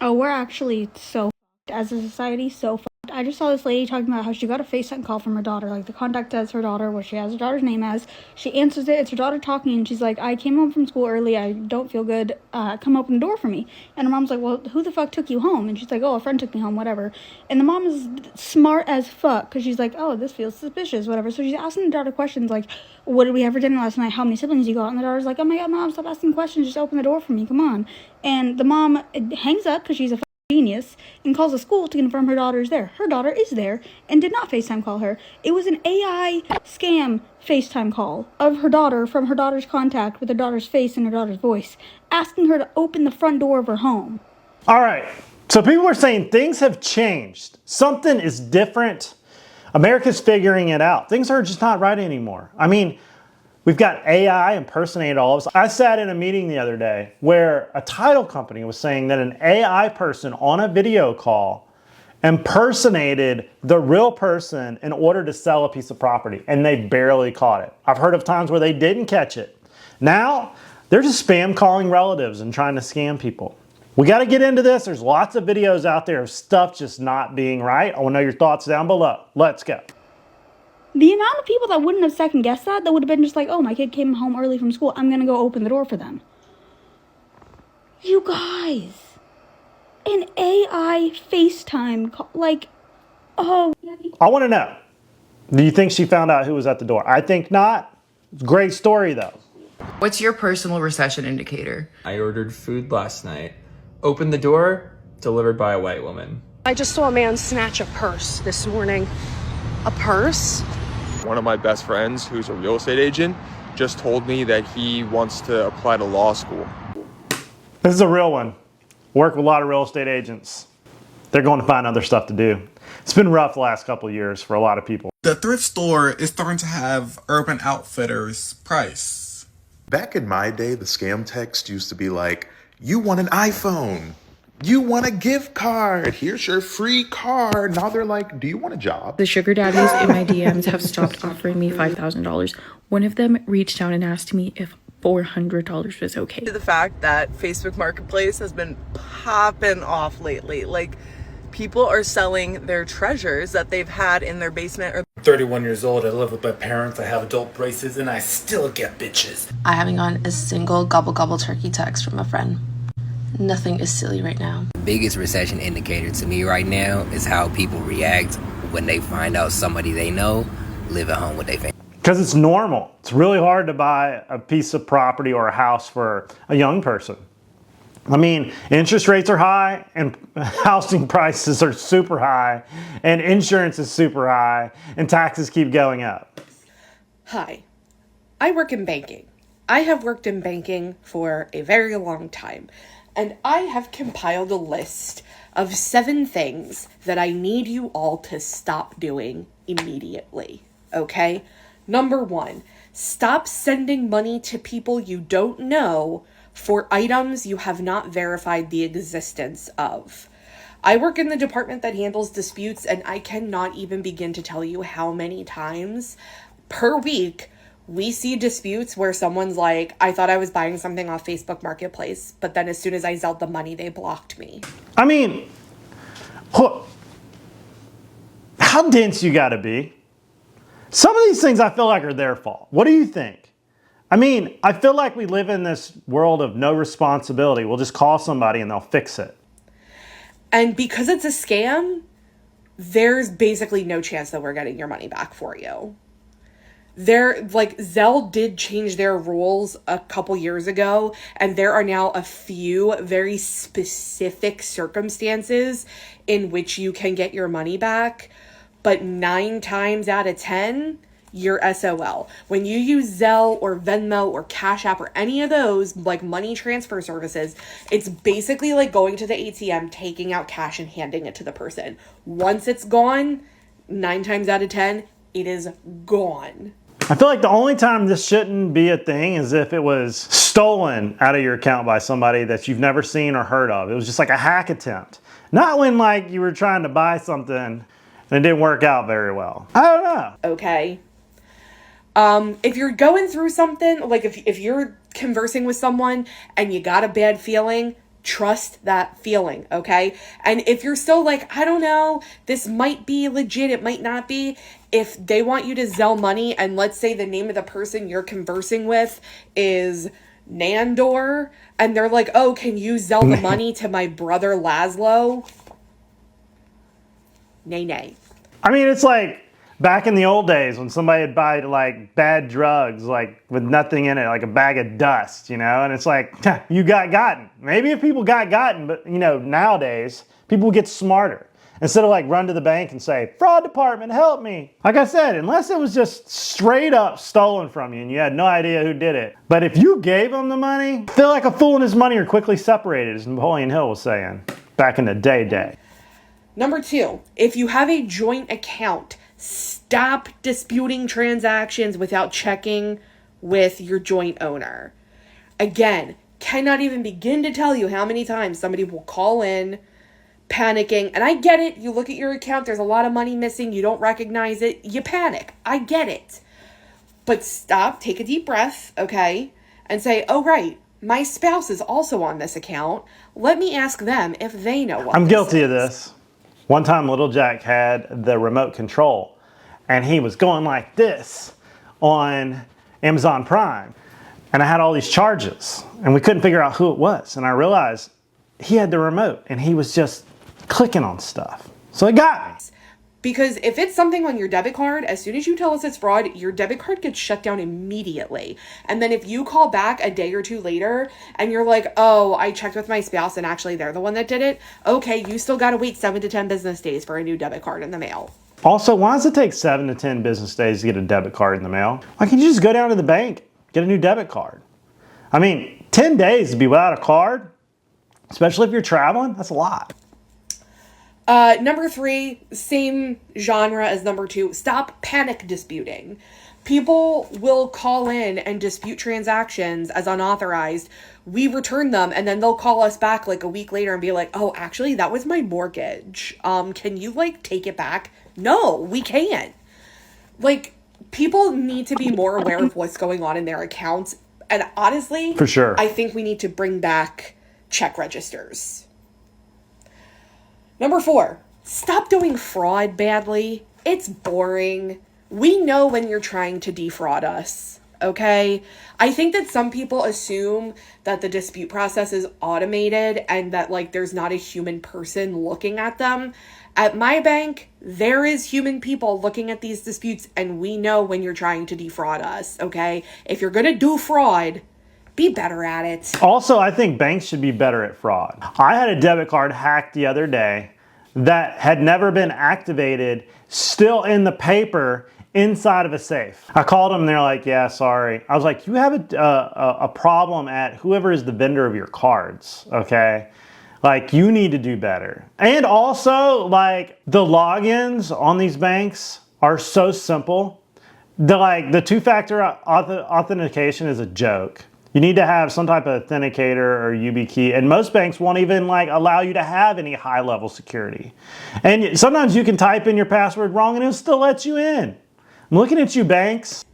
Oh, we're actually so fucked as a society, so fucked. I just saw this lady talking about how she got a FaceTime call from her daughter. Like, the contact says her daughter, what she has her daughter's name as. She answers it, it's her daughter talking, and she's like, I came home from school early, I don't feel good, come open the door for me. And her mom's like, well, who the fuck took you home? And she's like, oh, a friend took me home, whatever. And the mom is smart as fuck, because she's like, oh, this feels suspicious, whatever. So she's asking the daughter questions like, what did we have for dinner last night? How many siblings you got? And the daughter's like, oh my god, mom, stop asking questions, just open the door for me, come on. And the mom hangs up, because she's a genius, and calls the school to confirm her daughter is there. Her daughter is there and did not FaceTime call her. It was an AI scam FaceTime call of her daughter from her daughter's contact with her daughter's face and her daughter's voice, asking her to open the front door of her home. All right, so people are saying things have changed. Something is different. America's figuring it out. Things are just not right anymore. I mean, we've got AI impersonating all of us. I sat in a meeting the other day where a title company was saying that an AI person on a video call impersonated the real person in order to sell a piece of property, and they barely caught it. I've heard of times where they didn't catch it. Now, they're just spam calling relatives and trying to scam people. We got to get into this. There's lots of videos out there of stuff just not being right. I want to know your thoughts down below. Let's go. The amount of people that wouldn't have second guessed that would have been just like, oh, my kid came home early from school, I'm gonna go open the door for them. You guys, an AI FaceTime call, like, oh. I want to know, do you think she found out who was at the door? I think not. Great story though. What's your personal recession indicator? I ordered food last night. Opened the door, delivered by a white woman. I just saw a man snatch a purse this morning. A purse? One of my best friends, who's a real estate agent, just told me that he wants to apply to law school. This is a real one. Work with a lot of real estate agents. They're going to find other stuff to do. It's been rough the last couple of years for a lot of people. The thrift store is starting to have Urban Outfitters price. Back in my day, the scam text used to be like, you want an iPhone. You want a gift card. Here's your free card. Now they're like, do you want a job? The sugar daddies in my DMs have stopped offering me $5,000. One of them reached out and asked me if $400 was okay. The fact that Facebook Marketplace has been popping off lately. Like, people are selling their treasures that they've had in their basement. Or 31 years old, I live with my parents, I have adult braces, and I still get bitches. I haven't gotten a single gobble gobble turkey text from a friend. Nothing is silly right now. The biggest recession indicator to me right now is how people react when they find out somebody they know live at home with their family. Because it's normal. It's really hard to buy a piece of property or a house for a young person. I mean, interest rates are high and housing prices are super high and insurance is super high and taxes keep going up. Hi, I work in banking. I have worked in banking for a very long time, and I have compiled a list of 7 things that I need you all to stop doing immediately, okay? Number 1, stop sending money to people you don't know for items you have not verified the existence of. I work in the department that handles disputes, and I cannot even begin to tell you how many times per week we see disputes where someone's like, I thought I was buying something off Facebook Marketplace, but then as soon as I Zelled the money, they blocked me. I mean, how dense you gotta be? Some of these things I feel like are their fault. What do you think? I mean, I feel like we live in this world of no responsibility. We'll just call somebody and they'll fix it. And because it's a scam, there's basically no chance that we're getting your money back for you. Zelle did change their rules a couple years ago, and there are now a few very specific circumstances in which you can get your money back, but 9 times out of 10, you're SOL. When you use Zelle or Venmo or Cash App or any of those like money transfer services, it's basically like going to the ATM, taking out cash and handing it to the person. Once it's gone, 9 times out of 10, it is gone. I feel like the only time this shouldn't be a thing is if it was stolen out of your account by somebody that you've never seen or heard of. It was just like a hack attempt. Not when like you were trying to buy something and it didn't work out very well. I don't know. Okay. If you're going through something, like if you're conversing with someone and you got a bad feeling, Trust that feeling, okay? And if you're still like, I don't know, this might be legit, it might not be, if they want you to Zelle money, and let's say the name of the person you're conversing with is Nandor, and they're like, oh, can you Zelle the money to my brother Laszlo? Nay. I mean, it's like back in the old days when somebody would buy like bad drugs, like with nothing in it, like a bag of dust, you know? And it's like, you got gotten. Maybe if people got gotten, but you know, nowadays people get smarter. Instead of like run to the bank and say, fraud department, help me. Like I said, unless it was just straight up stolen from you and you had no idea who did it. But if you gave them the money, feel like a fool and his money are quickly separated, as Napoleon Hill was saying back in the day. Number 2, if you have a joint account, stop disputing transactions without checking with your joint owner. Again, cannot even begin to tell you how many times somebody will call in panicking. And I get it. You look at your account, there's a lot of money missing. You don't recognize it. You panic. I get it. But stop, take a deep breath, okay? And say, oh, right, my spouse is also on this account. Let me ask them if they know what I'm guilty of this. One time, little Jack had the remote control, and he was going like this on Amazon Prime. And I had all these charges, and we couldn't figure out who it was. And I realized he had the remote, and he was just clicking on stuff. So it got me. Because if it's something on your debit card, as soon as you tell us it's fraud, your debit card gets shut down immediately. And then if you call back a day or two later and you're like, oh, I checked with my spouse and actually they're the one that did it, okay, you still got to wait 7 to 10 business days for a new debit card in the mail. Also, why does it take 7 to 10 business days to get a debit card in the mail? Why can't you just go down to the bank, get a new debit card? I mean, 10 days to be without a card, especially if you're traveling, that's a lot. Number 3, same genre as number 2, stop panic disputing. People will call in and dispute transactions as unauthorized. We return them and then they'll call us back like a week later and be like, oh, actually, that was my mortgage. Can you like take it back? No, we can't. Like, people need to be more aware of what's going on in their accounts. And honestly, for sure, I think we need to bring back check registers. Number 4, stop doing fraud badly. It's boring. We know when you're trying to defraud us, okay? I think that some people assume that the dispute process is automated and that like there's not a human person looking at them. At my bank, there is human people looking at these disputes and we know when you're trying to defraud us, okay? If you're gonna do fraud, be better at it. Also, I think banks should be better at fraud. I had a debit card hacked the other day that had never been activated, still in the paper inside of a safe. I called them and they're like, yeah, sorry. I was like, you have a problem at whoever is the vendor of your cards, okay? Like, you need to do better. And also, like, the logins on these banks are so simple. The two-factor authentication is a joke. You need to have some type of authenticator or YubiKey, and most banks won't even like allow you to have any high-level security. And sometimes you can type in your password wrong and it'll still let you in. I'm looking at you, banks.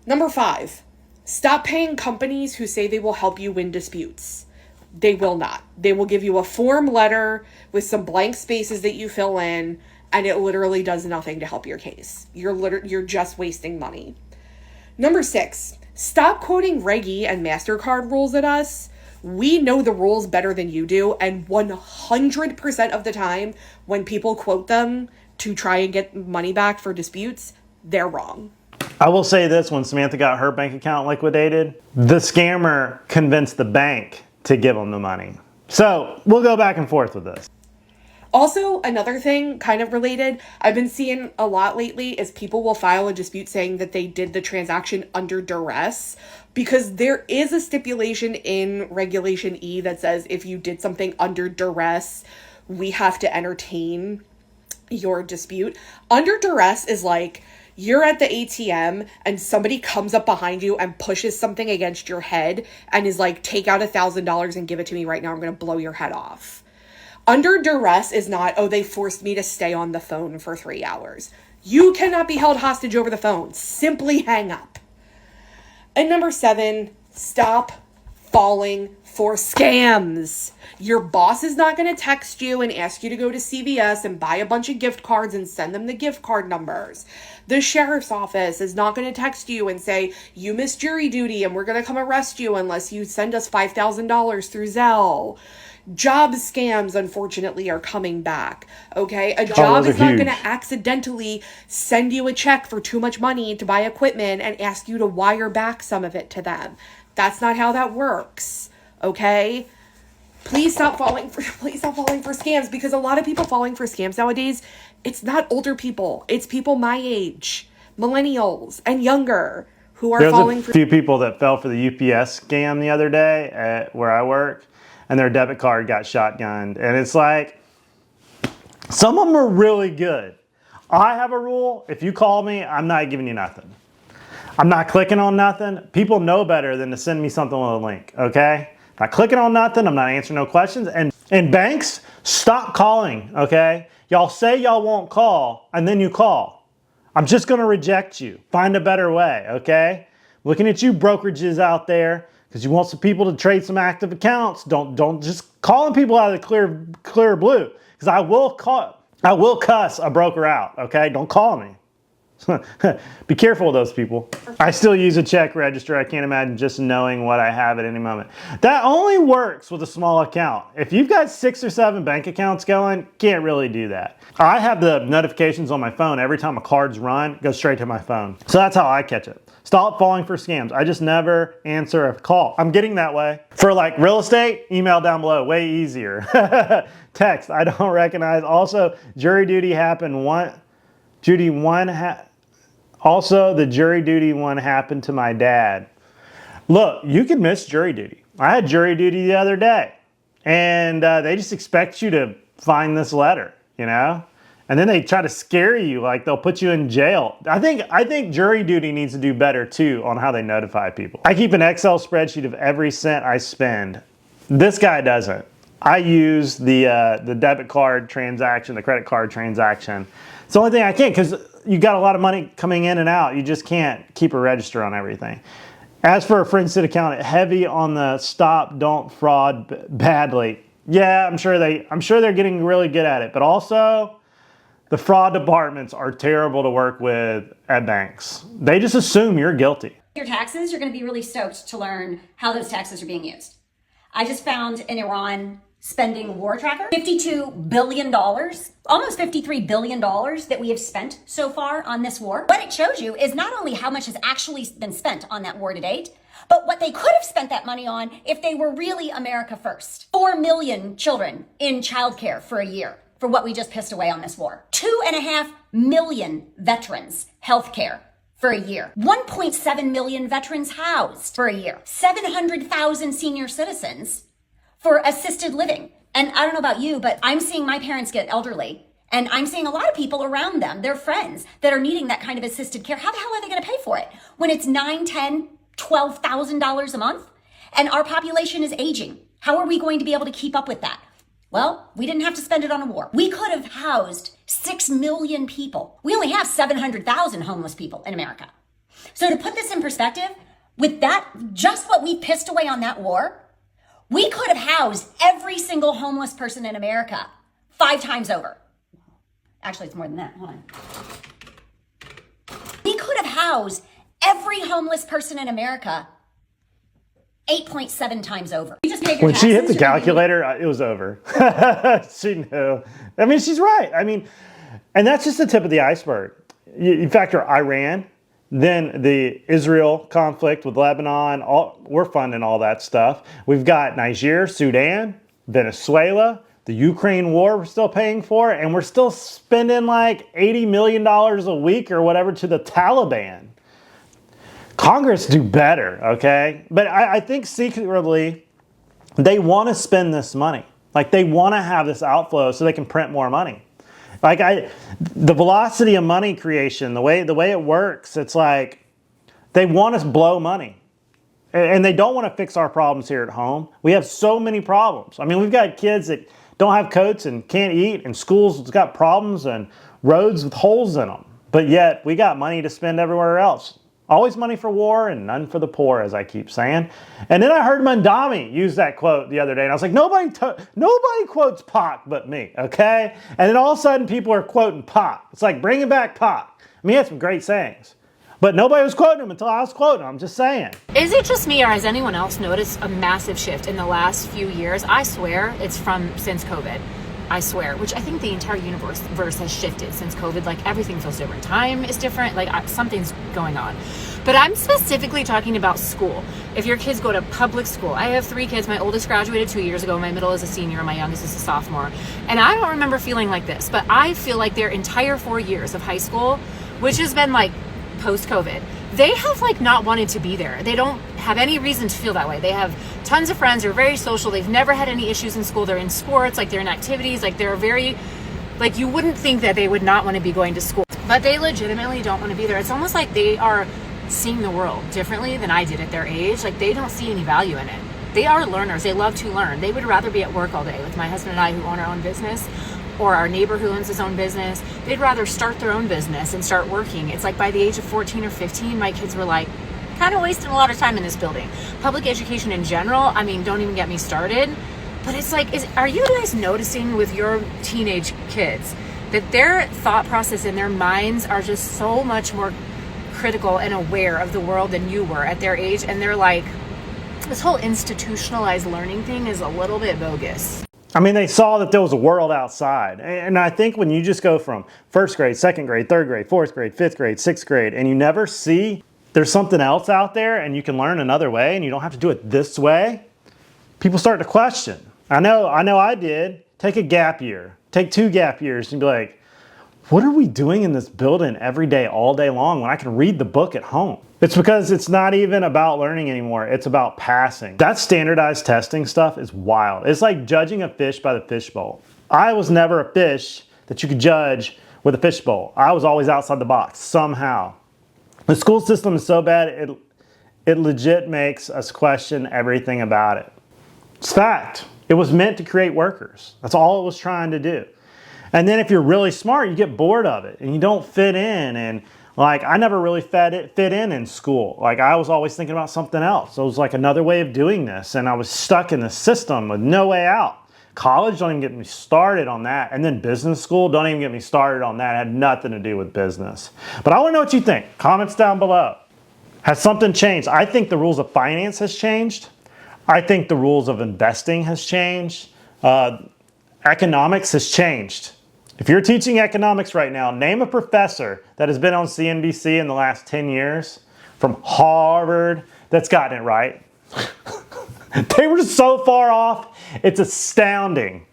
Number 5, stop paying companies who say they will help you win disputes. They will not. They will give you a form letter with some blank spaces that you fill in, and it literally does nothing to help your case. You're just wasting money. Number 6, stop quoting Reg E and MasterCard rules at us. We know the rules better than you do, and 100% of the time when people quote them to try and get money back for disputes, they're wrong. I will say this, when Samantha got her bank account liquidated, the scammer convinced the bank to give them the money. So we'll go back and forth with this. Also, another thing kind of related, I've been seeing a lot lately is people will file a dispute saying that they did the transaction under duress, because there is a stipulation in Regulation E that says if you did something under duress, we have to entertain your dispute. Under duress is like you're at the ATM and somebody comes up behind you and pushes something against your head and is like, take out $1,000 and give it to me right now. I'm going to blow your head off. Under duress is not, oh, they forced me to stay on the phone for 3 hours. You cannot be held hostage over the phone. Simply hang up. And number 7, stop falling for scams. Your boss is not going to text you and ask you to go to CVS and buy a bunch of gift cards and send them the gift card numbers. The sheriff's office is not going to text you and say, you missed jury duty and we're going to come arrest you unless you send us $5,000 through Zelle. Job scams, unfortunately, are coming back, okay? A job is not going to accidentally send you a check for too much money to buy equipment and ask you to wire back some of it to them. That's not how that works, okay? Please stop falling for scams, because a lot of people falling for scams nowadays, it's not older people. It's people my age, millennials and younger, who are falling for... There's a few people that fell for the UPS scam the other day at where I work, and their debit card got shotgunned. And it's like, some of them are really good. I have a rule, if you call me, I'm not giving you nothing. I'm not clicking on nothing. People know better than to send me something with a link, okay? Not clicking on nothing, I'm not answering no questions. And banks, stop calling, okay? Y'all say y'all won't call, and then you call. I'm just gonna reject you. Find a better way, okay? Looking at you brokerages out there, because you want some people to trade some active accounts. Don't just calling people out of the clear blue. Because I will cuss a broker out, okay? Don't call me. Be careful of those people. I still use a check register. I can't imagine just knowing what I have at any moment. That only works with a small account. If you've got 6 or 7 bank accounts going, can't really do that. I have the notifications on my phone. Every time a card's run, it goes straight to my phone. So that's how I catch it. Stop falling for scams. I just never answer a call. I'm getting that way. For like real estate, email down below, way easier. Text, I don't recognize. Also, jury duty happened Also, the jury duty one happened to my dad. Look, you can miss jury duty. I had jury duty the other day, and they just expect you to find this letter, you know? And then they try to scare you, like they'll put you in jail. I think jury duty needs to do better too on how they notify people. I keep an Excel spreadsheet of every cent I spend. This guy doesn't. I use the debit card transaction, the credit card transaction. It's the only thing I can't, because you got a lot of money coming in and out. You just can't keep a register on everything. As for a friendsit account, heavy on the stop, don't fraud badly. Yeah, I'm sure they're getting really good at it, but also the fraud departments are terrible to work with at banks. They just assume you're guilty. Your taxes, you're going to be really stoked to learn how those taxes are being used. I just found an Iran spending war tracker, $52 billion, almost $53 billion that we have spent so far on this war. What it shows you is not only how much has actually been spent on that war to date, but what they could have spent that money on if they were really America first. 4 million children in childcare for a year for what we just pissed away on this war. 2.5 million veterans healthcare for a year. 1.7 million veterans housed for a year. 700,000 senior citizens for assisted living. And I don't know about you, but I'm seeing my parents get elderly, and I'm seeing a lot of people around them, their friends, that are needing that kind of assisted care. How the hell are they gonna pay for it when it's $9,000, $10,000, $12,000 a month? And our population is aging. How are we going to be able to keep up with that? Well, we didn't have to spend it on a war. We could have housed 6 million people. We only have 700,000 homeless people in America. So to put this in perspective, with that, just what we pissed away on that war, we could have housed every single homeless person in America 5 times over. Actually, it's more than that. Hold on. We could have housed every homeless person in America 8.7 times over. You just paid your when taxes, she hit the calculator, it was over. She knew. I mean, she's right. I mean, and that's just the tip of the iceberg. You factor Iran, then the Israel conflict with Lebanon, we're funding all that stuff. We've got Niger, Sudan, Venezuela, the Ukraine war we're still paying for, and we're still spending like $80 million a week or whatever to the Taliban. Congress do better, okay? But I think secretly they want to spend this money. Like they want to have this outflow so they can print more money. Like the velocity of money creation, the way it works, it's like they want us to blow money. And they don't want to fix our problems here at home. We have so many problems. I mean, we've got kids that don't have coats and can't eat, and schools that's got problems and roads with holes in them. But yet we got money to spend everywhere else. Always money for war and none for the poor, as I keep saying. And then I heard Mandami use that quote the other day, and I was like, nobody quotes Pac but me, okay? And then all of a sudden, people are quoting Pac. It's like bringing back Pac. I mean, he had some great sayings. But nobody was quoting him until I was quoting him. I'm just saying. Is it just me, or has anyone else noticed a massive shift in the last few years? I swear it's since COVID. I swear, which I think the entire universe has shifted since COVID. Like, everything feels different. Time is different. Like, something's going on. But I'm specifically talking about school. If your kids go to public school, I have 3 kids. My oldest graduated 2 years ago. My middle is a senior. My youngest is a sophomore. And I don't remember feeling like this, but I feel like their entire 4 years of high school, which has been like post-COVID, they have like not wanted to be there. They don't have any reason to feel that way. They have tons of friends. They're very social. They've never had any issues in school. They're in sports, like they're in activities, like they're very, like you wouldn't think that they would not want to be going to school, but they legitimately don't want to be there. It's almost like they are seeing the world differently than I did at their age. Like they don't see any value in it. They are learners. They love to learn. They would rather be at work all day. With my husband and I, who own our own business, or our neighbor who owns his own business, they'd rather start their own business and start working. It's like by the age of 14 or 15, my kids were like, kind of wasting a lot of time in this building. Public education in general, I mean, don't even get me started. But it's like, are you guys noticing with your teenage kids that their thought process and their minds are just so much more critical and aware of the world than you were at their age? And they're like, this whole institutionalized learning thing is a little bit bogus. I mean, they saw that there was a world outside. And I think when you just go from first grade, second grade, third grade, fourth grade, fifth grade, sixth grade, and you never see there's something else out there and you can learn another way and you don't have to do it this way, people start to question. I know I did. Take a gap year. Take 2 gap years and be like, what are we doing in this building every day, all day long, when I can read the book at home? It's because it's not even about learning anymore. It's about passing. That standardized testing stuff is wild. It's like judging a fish by the fishbowl. I was never a fish that you could judge with a fishbowl. I was always outside the box somehow. The school system is so bad, it legit makes us question everything about it. It's fact. It was meant to create workers. That's all it was trying to do. And then if you're really smart, you get bored of it and you don't fit in. And like, I never really fit in school. Like, I was always thinking about something else. So it was like another way of doing this. And I was stuck in the system with no way out. College, don't even get me started on that. And then business school, don't even get me started on that. It had nothing to do with business. But I want to know what you think. Comments down below. Has something changed? I think the rules of finance has changed. I think the rules of investing has changed. Economics has changed. If you're teaching economics right now, name a professor that has been on CNBC in the last 10 years from Harvard that's gotten it right. They were so far off, it's astounding.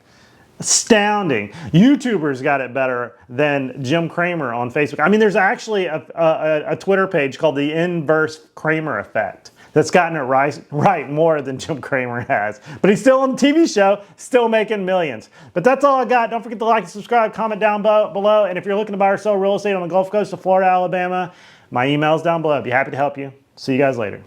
Astounding. YouTubers got it better than Jim Cramer on Facebook. I mean, there's actually a Twitter page called the Inverse Cramer Effect that's gotten it right more than Jim Cramer has. But he's still on the TV show, still making millions. But that's all I got. Don't forget to like and subscribe, comment down below. And if you're looking to buy or sell real estate on the Gulf Coast of Florida, Alabama, my email's down below. I'd be happy to help you. See you guys later.